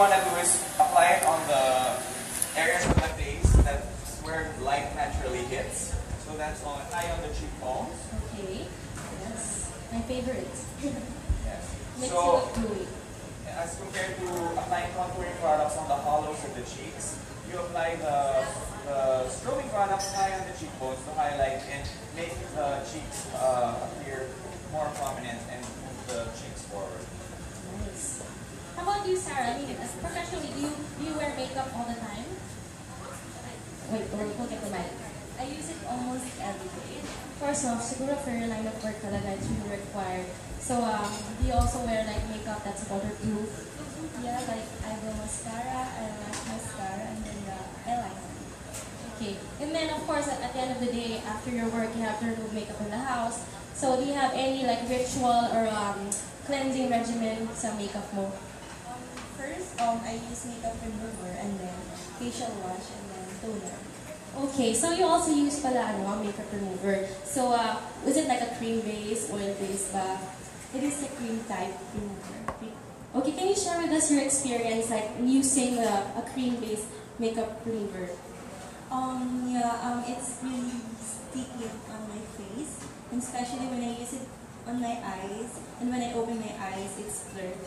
want to do is apply it on the areas of the face that's where light naturally hits. So that's on high on the cheekbones. Okay. Yes. My favorite. Yes. Makes So, you look dewy. as compared to applying contouring products on the hollows of the cheeks, you apply the strobing products high on the cheekbones to highlight and make the cheeks appear more prominent and move the cheeks forward. Nice. How about you, Sarah? I mean, professionally, do you wear makeup all the time? Wait, look at the mic. I use it almost every day. For so, siguro for your line of work talaga, it's really required. So, do you also wear like makeup that's waterproof? Yeah, like I do mascara, eyelash mascara, and then the eyeliner. Okay. And then, of course, at the end of the day, after your work, you have to remove makeup in the house. So, do you have any like ritual or cleansing regimen sa makeup mo? First, I use makeup remover, and then facial wash, and then toner. Okay, so you also use pala makeup remover. So, is it like a cream base, oil base ba? It is a cream type remover. Okay, can you share with us your experience like using a cream based makeup remover? It's really sticky on my face, and especially when I use it on my eyes, and when I open my eyes, it's blurred.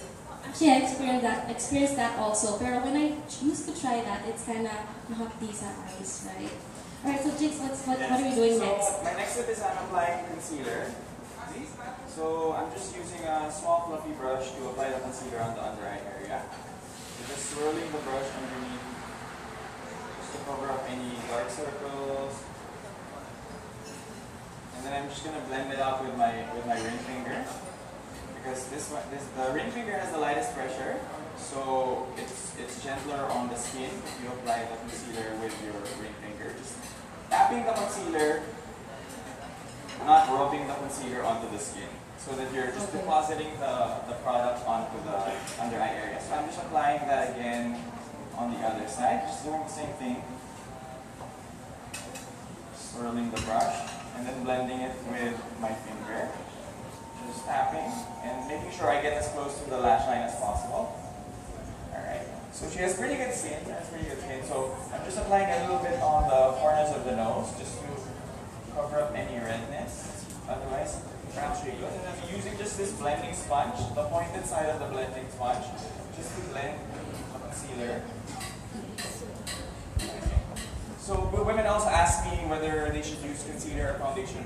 Actually, I experienced that also. Pero when I used to try that, it's kind of nakakti sa eyes, right? Alright, so Jigs, what are we doing next? My next step is I'm applying concealer. So I'm just using a small fluffy brush to apply the concealer on the under eye area. So just swirling the brush underneath just to cover up any dark circles. And then I'm just gonna blend it out with my ring finger. Because the ring finger has the lightest pressure, so it's gentler on the skin if you apply the concealer with your ring finger. Just tapping the concealer, not rubbing the concealer onto the skin, so that you're just depositing the product onto the under eye area. So I'm just applying that again on the other side, just doing the same thing. Swirling the brush and then blending it with my finger. Just tapping and making sure I get as close to the lash line as possible. Alright, so she has pretty good skin. So I'm just applying a little bit on the corners of the nose just to cover up any redness. Otherwise, perhaps you're good. And I'm using just this blending sponge, the pointed side of the blending sponge, just to blend the concealer. So women also ask me whether they should use concealer or foundation.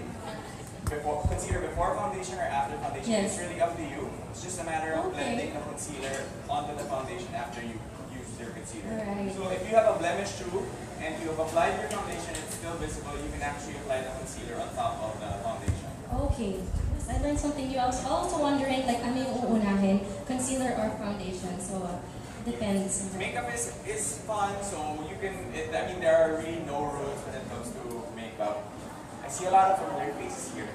Concealer before foundation or after foundation. Yes. It's really up to you. It's just a matter of blending the concealer onto the foundation after you use your concealer. Right. So if you have a blemish too and you have applied your foundation, it's still visible, you can actually apply the concealer on top of the foundation. Okay. I learned something new. I was also wondering like ano yung uunahin, concealer or foundation. So depends. Makeup is fun, so you can. I mean, there are really no rules when it comes to makeup. I see a lot of familiar faces here.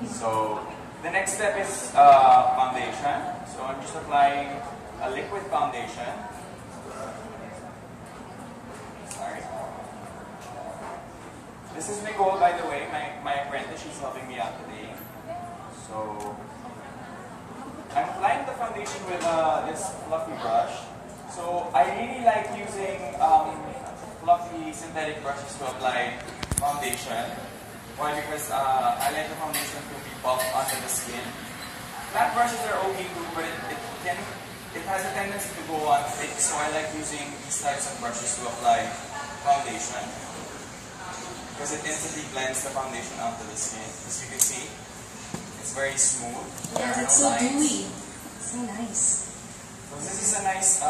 So the next step is foundation. So I'm just applying a liquid foundation. Sorry. This is Nicole, by the way, my apprentice. She's helping me out today. So I'm applying the foundation with this fluffy brush. So I really like using fluffy synthetic brushes to apply foundation. Why? Because I like the foundation to be buffed onto the skin. Flat brushes are okay too, but it has a tendency to go on thick, so I like using these types of brushes to apply foundation. Because it instantly blends the foundation onto the skin. As you can see, it's very smooth. Yes, it's so dewy. So nice. So this is a nice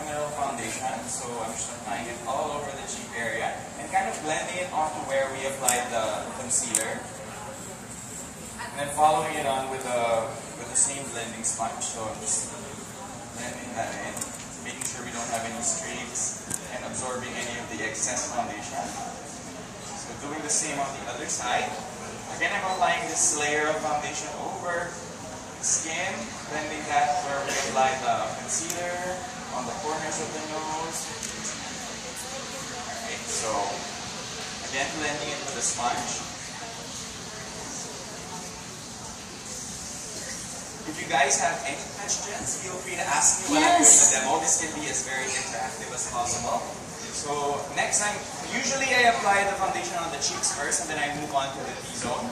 mineral foundation, so I'm just applying it all over the cheek area and kind of blending it onto where we applied the concealer. And then following it on with the same blending sponge. So I'm just blending that in, making sure we don't have any streaks and absorbing any of the excess foundation. So doing the same on the other side. Again, I'm applying this layer of foundation over skin, blending that where we apply the concealer on the corners of the nose. Alright, so again blending it with a sponge. If you guys have any questions, feel free to ask me when I'm doing the this can be as very interactive as possible. So next time, usually I apply the foundation on the cheeks first and then I move on to the T-zone.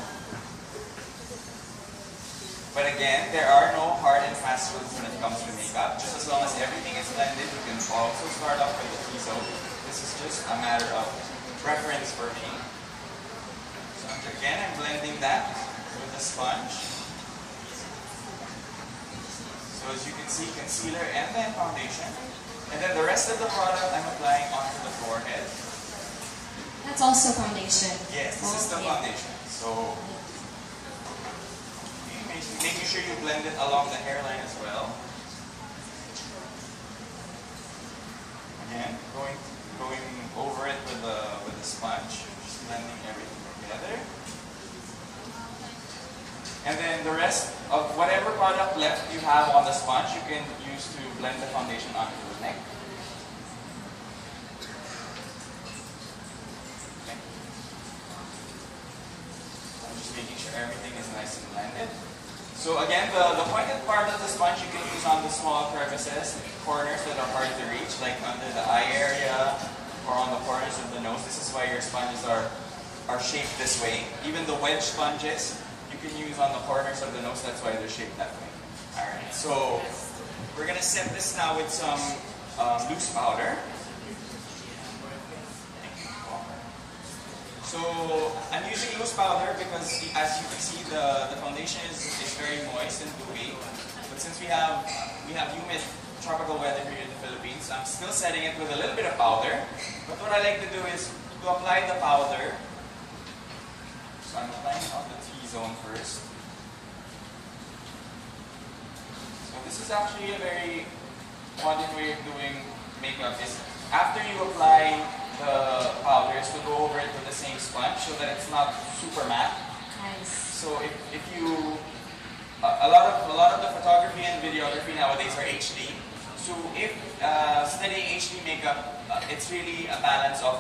But again, there are no hard and fast rules when it comes to makeup. Just as long as everything is blended, you can also start off with the T-zone. This is just a matter of preference for me. So again, I'm blending that with the sponge. So as you can see, concealer and then foundation. And then the rest of the product I'm applying onto the forehead. That's also foundation. Yes, this is the foundation. So making sure you blend it along the hairline as well. Again, going over it with the sponge, just blending everything together. And then the rest of whatever product left you have on the sponge, you can use to blend the foundation onto the neck. Okay. I'm just making sure everything is nice and blended. So again, the pointed part of the sponge you can use on the small crevices, corners that are hard to reach, like under the eye area or on the corners of the nose. This is why your sponges are shaped this way. Even the wedge sponges you can use on the corners of the nose, that's why they're shaped that way. Alright, so we're going to set this now with some loose powder. So I'm using loose powder because as you can see the foundation is very moist and dewy. But since we have humid tropical weather here in the Philippines, I'm still setting it with a little bit of powder. But what I like to do is to apply the powder. So I'm applying on the T-zone first. So this is actually a very modern way of doing makeup. Is after you apply the powders to go over it with the same sponge so that it's not super matte. Nice. So if you a lot of the photography and videography nowadays are HD. So if studying HD makeup, it's really a balance of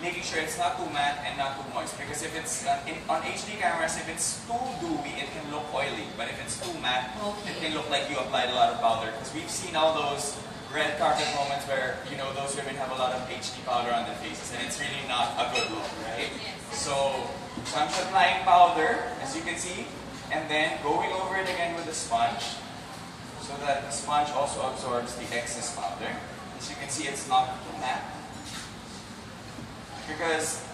making sure it's not too matte and not too moist. Because if it's on HD cameras, if it's too dewy, it can look oily. But if it's too matte, it can look like you applied a lot of powder. Because we've seen all those red carpet moments where, you know, those women have a lot of HD powder on their faces and it's really not a good look, right? So I'm just applying powder, as you can see, and then going over it again with a sponge so that the sponge also absorbs the excess powder. As you can see, it's not matte. Because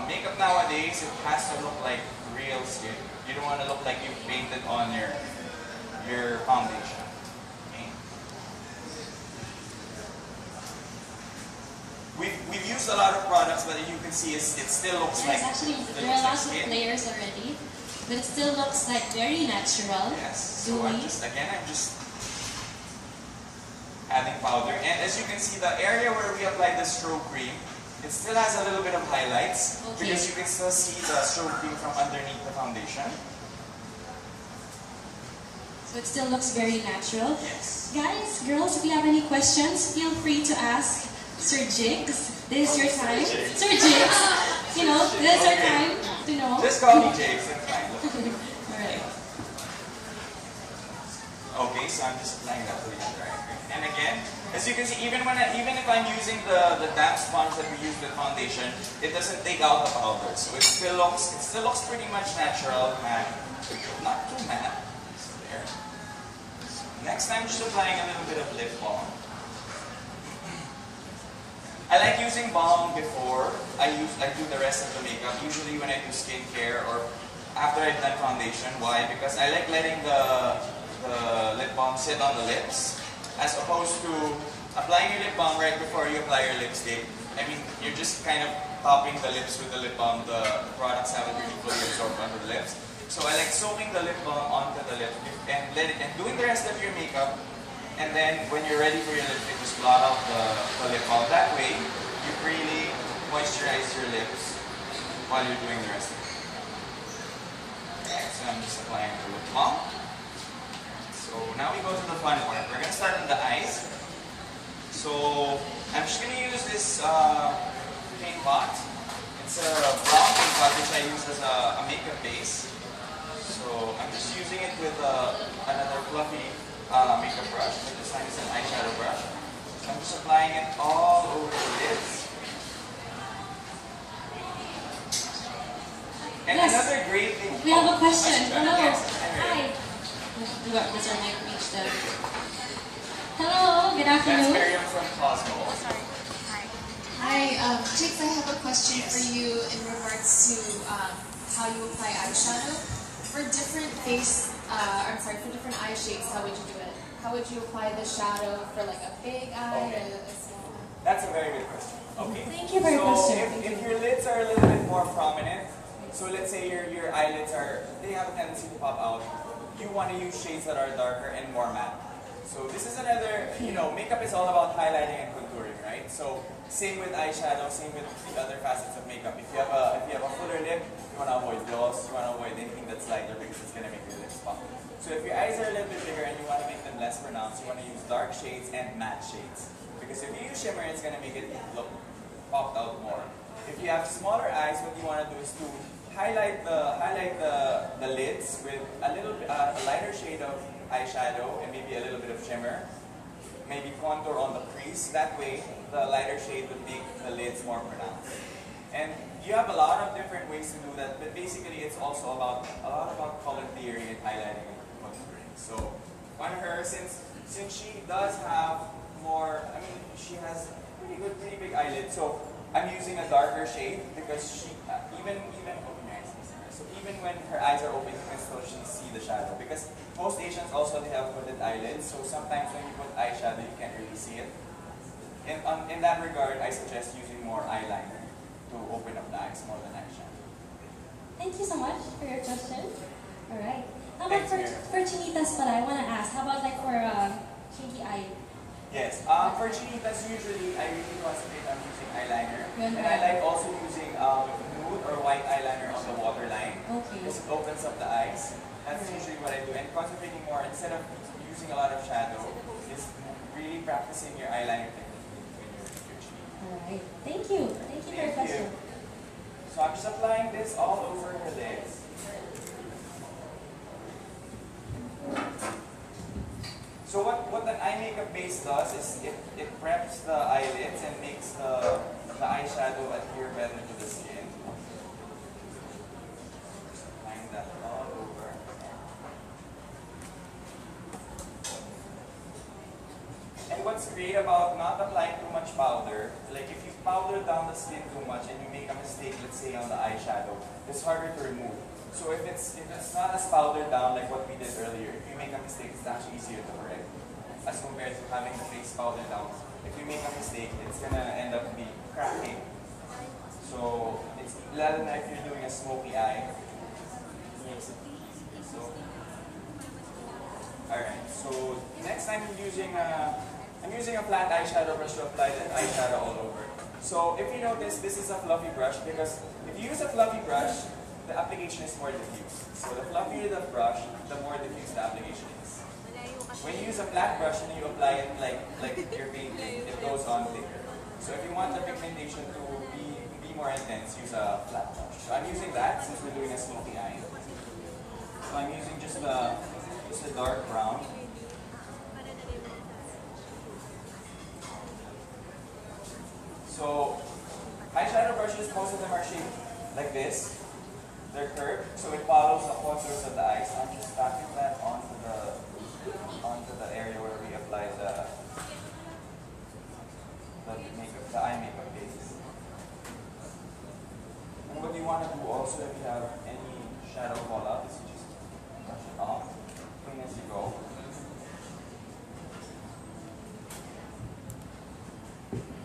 makeup nowadays, it has to look like real skin. You don't want to look like you painted on your foundation. We've used a lot of products, but you can see it still looks like actually there are lots of layers already, but it still looks like very natural. Yes. So I'm just adding powder, and as you can see, the area where we applied the stroke cream, it still has a little bit of highlights because you can still see the stroke cream from underneath the foundation. So it still looks very natural. Yes. Guys, girls, if you have any questions, feel free to ask Sir Jigs. This is your time. Sir Jigs. You know, this is our time to know. Just call me Jigs, it's fine. Alright. Okay, so I'm just applying that to the other eye. And again, as you can see, even if I'm using the damp sponge that we use with foundation, it doesn't take out the powder. So it still looks pretty much natural, matte. Not too matte. So there. So next I'm just applying a little bit of lip balm. I like using balm before I do the rest of the makeup. Usually when I do skincare or after I've done foundation. Why? Because I like letting the lip balm sit on the lips, as opposed to applying your lip balm right before you apply your lipstick. I mean, you're just kind of topping the lips with the lip balm. The products haven't really fully absorbed onto the lips. So I like soaking the lip balm onto the lip and doing the rest of your makeup. And then when you're ready for your lipstick, just blot out the lip balm. That way, you really moisturize your lips while you're doing the rest of it. Alright, so I'm just applying the lip balm. So now we go to the fun part. We're going to start in the eyes. So I'm just going to use this paint pot. It's a brown paint pot which I use as a makeup base. So I'm just using it with another fluffy makeup brush, but this time it's an eyeshadow brush. just applying it all over the lids. And Yes. another great thing. We have a question. Hello. Yes. Hi. Does our mic reach them? Hello. Good That's afternoon. Miriam from Cosmo. Hi, Jigs, I have a question for you in regards to how you apply eyeshadow. For different for different eye shapes, how would you do it? How would you apply the shadow for like a big eye Okay. and a small eye? That's a very good question. Okay. Thank you for your question. If your lids are a little bit more prominent, so let's say your eyelids they have a tendency to pop out, you want to use shades that are darker and more matte. So this is another, makeup is all about highlighting and contouring, right? So same with eyeshadow, same with the other facets of makeup. If you have a fuller lip, you want to avoid gloss, you want to avoid anything that's lighter because it's going to make your lips pop. So if your eyes are a little bit bigger and you want to make them less pronounced, you want to use dark shades and matte shades. Because if you use shimmer, it's going to make it look popped out more. If you have smaller eyes, what you want to do is to highlight the lids with a lighter shade of eyeshadow and maybe a little bit of shimmer. Maybe contour on the crease. That way, the lighter shade would make the lids more pronounced. And you have a lot of different ways to do that, but basically it's also a lot about color theory and highlighting and contouring. So on her, since she does have more, she has pretty big eyelids. So I'm using a darker shade because she even when her eyes are open, you can still see the shadow. Because most Asians also they have hooded eyelids, so sometimes when you put eyeshadow, you can't really see it. In that regard, I suggest using more eyeliner to open up the eyes more than eyeshadow. Thank you so much for your question. All right. How about Thanks, for chinitas pala, I want to ask, how about like for chinky eye? Yes, for chinitas, usually I really concentrate on using eyeliner. Good. And I like also using nude or white eyeliner on the waterline. Okay. Because it opens up the eyes. That's usually what I do. And concentrating more, instead of using a lot of shadow, is really practicing your eyeliner technique when you're cheating. All right. Thank you. Thank you for your question. So I'm just applying this all over her lids. So what an eye makeup base does is it preps the eyelids and makes the eyeshadow adhere better to the skin. Applying that all over. And what's great about not applying too much powder, like if you powder down the skin too much and you make a mistake, let's say on the eyeshadow, it's harder to remove. So if it's not as powdered down like what we did earlier, if you make a mistake, it's actually easier to correct as compared to having the face powdered down. If you make a mistake, it's gonna end up be cracking. So it's lalo na if you're doing a smoky eye, it makes it easy. So alright, so next time I'm using a flat eyeshadow brush to apply the eyeshadow all over. So if you notice, this is a fluffy brush because if you use a fluffy brush, the application is more diffuse. So the fluffier the brush, the more diffuse the application is. When you use a flat brush and you apply it like you're painting, it goes on thicker. So if you want the pigmentation to be more intense, use a flat brush. So I'm using that since we're doing a smoky eye. So I'm using just a dark brown. So eyeshadow brushes, most of them are shaped like this. They're curved, so it follows the contours of the eyes. I'm just tapping that onto the area where we apply the eye makeup base. And what you want to do also, if you have any shadow fallout, is you just brush it off, clean as you go.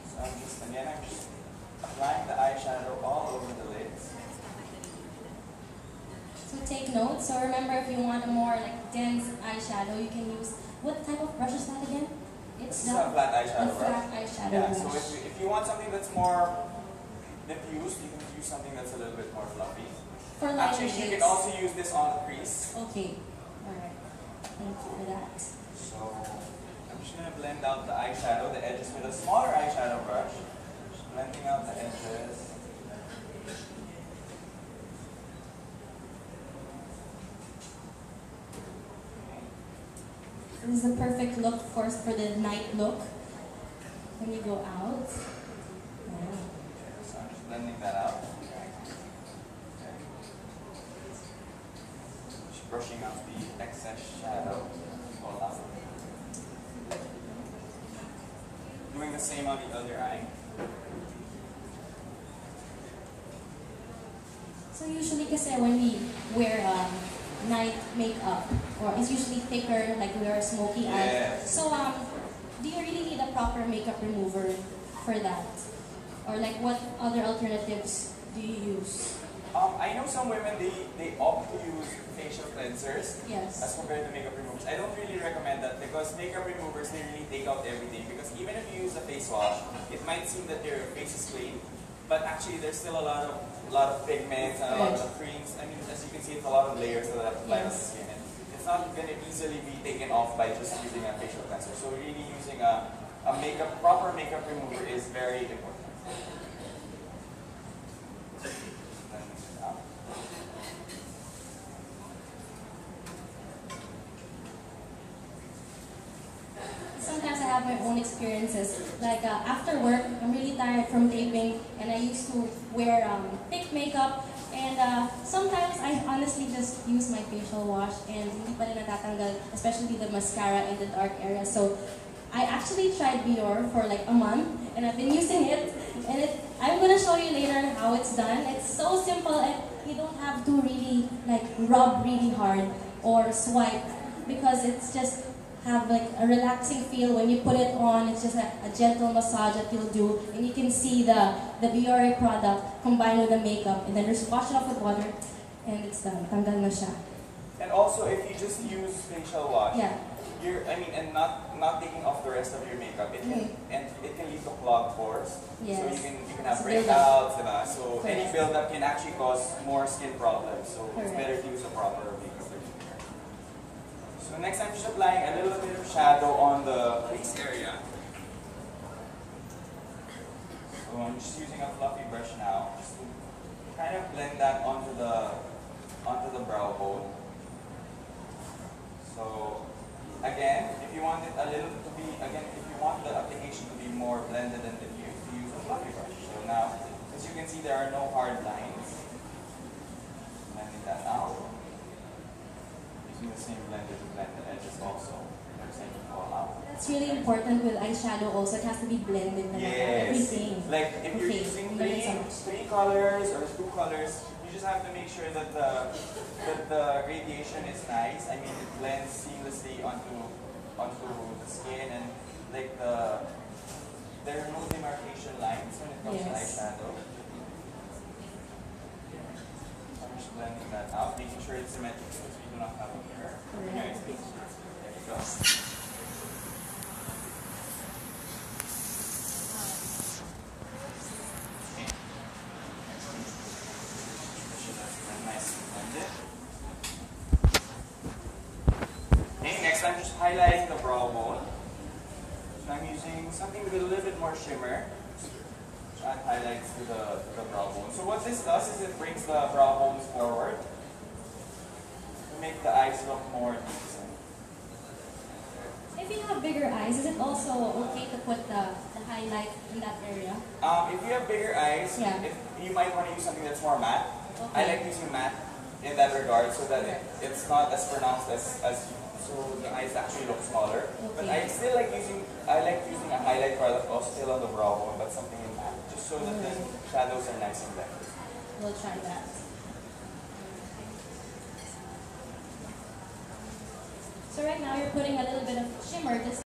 So I'm just applying the eyeshadow all over the lids. So take notes. So remember, if you want a more like dense eyeshadow, you can use, what type of brush is that again? It's a flat eyeshadow brush. brush. Flat eyeshadow Yeah, brush. so if you want something that's more diffused, you can use something that's a little bit more fluffy. For lighter Actually, shades. you can also use this on the crease. Okay. Alright. Thank you for that. So I'm just going to blend out the eyeshadow, the edges with a smaller eyeshadow brush. Just blending out the edges. This is the perfect look, of course, for the night look. when you go out. Yeah. So I'm just blending that out. Just brushing out the excess shadow. Voila. Doing the same on the other eye. So usually kasi when we wear night makeup, or it's usually thicker, like we wear a smoky eye. Yes. So do you really need a proper makeup remover for that? Or like what other alternatives do you use? I know some women, they opt to use facial cleansers Yes. as compared to makeup removers. I don't really recommend that because makeup removers, they really take out everything. Because even if you use a face wash, it might seem that your face is clean, but actually there's still a lot of pigments and a lot of creams. I mean, as you can see, it's a lot of layers that are applied on the skin. And it's not going to easily be taken off by just using a facial cleanser. So really using a proper makeup remover is very important. Sometimes I have my own experiences. Like after work, I'm really tired from taping, and I used to wear thick makeup. And sometimes I honestly just use my facial wash, and hindi pa rin natatanggal, especially the mascara in the dark area. So I actually tried Bior for like a month, and I've been using it. And I'm gonna show you later how it's done. It's so simple, and you don't have to really like rub really hard or swipe, because it's just have like a relaxing feel when you put it on. It's just a gentle massage that you'll do, and you can see the Biore product combined with the makeup, and then just wash it off with water, and it's done. Tanggal na siya. And also, if you just use facial wash, Yeah. and not taking off the rest of your makeup, it can lead to clogged pores. Yes. So you can have It's buildup. breakouts, diba? So Correct. any buildup can actually cause more skin problems. So it's Correct. better to use a proper makeup remover. So next, I'm just applying a little bit of shadow on the face area. So I'm just using a fluffy brush now, just to kind of blend that onto the brow bone. So again, if you want it a little to be, if you want the application to be more blended and diffused, you use a fluffy brush. So now, as you can see, there are no hard lines. Blending that out. Using the same blender to blend the edges also. Same fall out. That's really important with eyeshadow also. It has to be blended na everything. Like if you're Okay, using thank you so much. three colors or two colors, you just have to make sure that the gradation is nice. I mean, it blends seamlessly onto the skin, and like there are no demarcation lines when it comes to eyeshadow. So I'm just blending that out, making sure it's symmetric because we do not have a mirror. Correct. There you go. Okay, next I'm just highlighting the brow bone. So I'm using something with a little bit more shimmer to add highlights to the brow bone. So what this does is it brings the brow bones forward to make the eyes look more decent. If you have bigger eyes, is it also okay to put the highlight in that area? If you have bigger eyes, you might want to use something that's more matte. Okay. I like using matte in that regard so that it's not as pronounced as so the eyes actually look smaller. But I like using a highlight product also still on the brow bone, but something in matte, just so that the shadows are nice and blended. We'll try that. So right now you're putting a little bit of shimmer just